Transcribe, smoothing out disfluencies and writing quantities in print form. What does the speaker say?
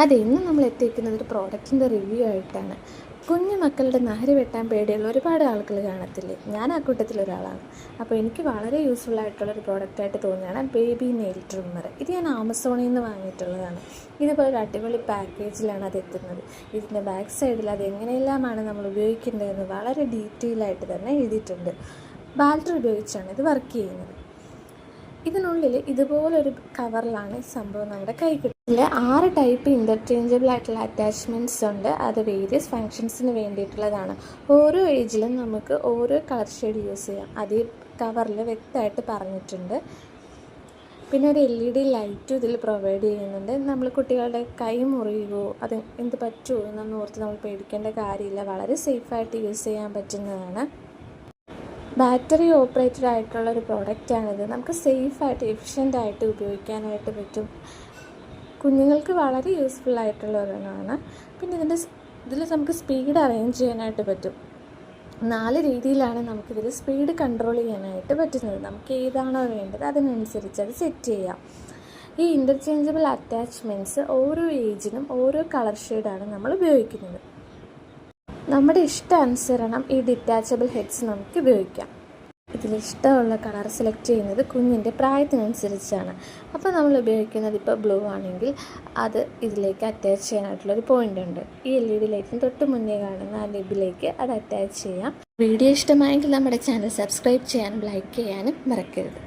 അതെ, ഇന്ന് നമ്മൾ എത്തിക്കുന്നത് ഒരു പ്രോഡക്റ്റിൻ്റെ റിവ്യൂ ആയിട്ടാണ്. കുഞ്ഞു മക്കളുടെ നഹരി വെട്ടാൻ പേടിയുള്ള ഒരുപാട് ആളുകൾ കാണത്തില്ലേ? ഞാൻ ആ കൂട്ടത്തിലൊരാളാണ്. അപ്പോൾ എനിക്ക് വളരെ യൂസ്ഫുൾ ആയിട്ടുള്ളൊരു പ്രോഡക്റ്റായിട്ട് തോന്നിയാണ് ബേബി നെയിൽ ട്രിമ്മർ. ഇത് ഞാൻ ആമസോണിൽ നിന്ന് വാങ്ങിയിട്ടുള്ളതാണ്. ഇതുപോലെ ഒരു അടിപൊളി പാക്കേജിലാണ് അത് എത്തുന്നത്. ഇതിൻ്റെ ബാക്ക് സൈഡിൽ അത് എങ്ങനെയെല്ലാമാണ് നമ്മൾ ഉപയോഗിക്കേണ്ടതെന്ന് വളരെ ഡീറ്റെയിൽ ആയിട്ട് തന്നെ എഴുതിയിട്ടുണ്ട്. ബാറ്ററി ഉപയോഗിച്ചാണ് ഇത് വർക്ക് ചെയ്യുന്നത്. ഇതിനുള്ളിൽ ഇതുപോലൊരു കവറിലാണ് സംഭവം നമ്മുടെ കൈ കിട്ടുന്നത്. ഇതിൽ 6 ടൈപ്പ് ഇൻ്റർചേഞ്ചബിൾ ആയിട്ടുള്ള അറ്റാച്ച്മെൻറ്റ്സ് ഉണ്ട്. അത് വേരിയസ് ഫങ്ഷൻസിന് വേണ്ടിയിട്ടുള്ളതാണ്. ഓരോ ഏജിലും നമുക്ക് ഓരോ കളർ ഷെയ്ഡ് യൂസ് ചെയ്യാം. അത് ഈ കവറിൽ വ്യക്തമായിട്ട് പറഞ്ഞിട്ടുണ്ട്. പിന്നെ ഒരു LED ലൈറ്റും ഇതിൽ പ്രൊവൈഡ് ചെയ്യുന്നുണ്ട്. നമ്മൾ കുട്ടികളുടെ കൈ മുറിയുമോ അത് എന്ത് പറ്റുമോ എന്നൊന്നും ഓർത്ത് നമ്മൾ പേടിക്കേണ്ട കാര്യമില്ല. വളരെ സേഫായിട്ട് യൂസ് ചെയ്യാൻ പറ്റുന്നതാണ്. ബാറ്ററി ഓപ്പറേറ്റഡ് ആയിട്ടുള്ള ഒരു പ്രോഡക്റ്റാണിത്. നമുക്ക് സേഫായിട്ട് എഫിഷ്യൻ്റായിട്ട് ഉപയോഗിക്കാനായിട്ട് പറ്റും. കുഞ്ഞുങ്ങൾക്ക് വളരെ യൂസ്ഫുൾ ആയിട്ടുള്ള ഒരെണ്ണമാണ്. പിന്നെ ഇതിൽ നമുക്ക് സ്പീഡ് അറേഞ്ച് ചെയ്യാനായിട്ട് പറ്റും. 4 രീതിയിലാണ് നമുക്കിതിൽ സ്പീഡ് കൺട്രോൾ ചെയ്യാനായിട്ട് പറ്റുന്നത്. നമുക്ക് ഏതാണോ വേണ്ടത് അതിനനുസരിച്ച് അത് സെറ്റ് ചെയ്യാം. ഈ ഇൻ്റർചേഞ്ചബിൾ അറ്റാച്ച്മെൻറ്റ്സ് ഓരോ ഏജിനും ഓരോ കളർ ഷെയ്ഡാണ് നമ്മൾ ഉപയോഗിക്കുന്നത്. നമ്മുടെ ഇഷ്ടാനുസരണം ഈ ഡിറ്റാച്ചബിൾ ഹെഡ്സ് നമുക്ക് ഉപയോഗിക്കാം. ഇതിലിഷ്ടമുള്ള കളർ സെലക്ട് ചെയ്യുന്നത് കുഞ്ഞിൻ്റെ പ്രായത്തിനനുസരിച്ചാണ്. അപ്പോൾ നമ്മൾ ഉപയോഗിക്കുന്നത് ഇപ്പോൾ ബ്ലൂ ആണെങ്കിൽ അത് ഇതിലേക്ക് അറ്റാച്ച് ചെയ്യാനായിട്ടുള്ളൊരു പോയിൻ്റ് ഉണ്ട്. ഈ LED ലൈറ്റിന് തൊട്ട് മുന്നേ കാണുന്ന ആ ലിബിലേക്ക് അത് അറ്റാച്ച് ചെയ്യാം. വീഡിയോ ഇഷ്ടമായെങ്കിൽ നമ്മുടെ ചാനൽ സബ്സ്ക്രൈബ് ചെയ്യാനും ലൈക്ക് ചെയ്യാനും മറക്കരുത്.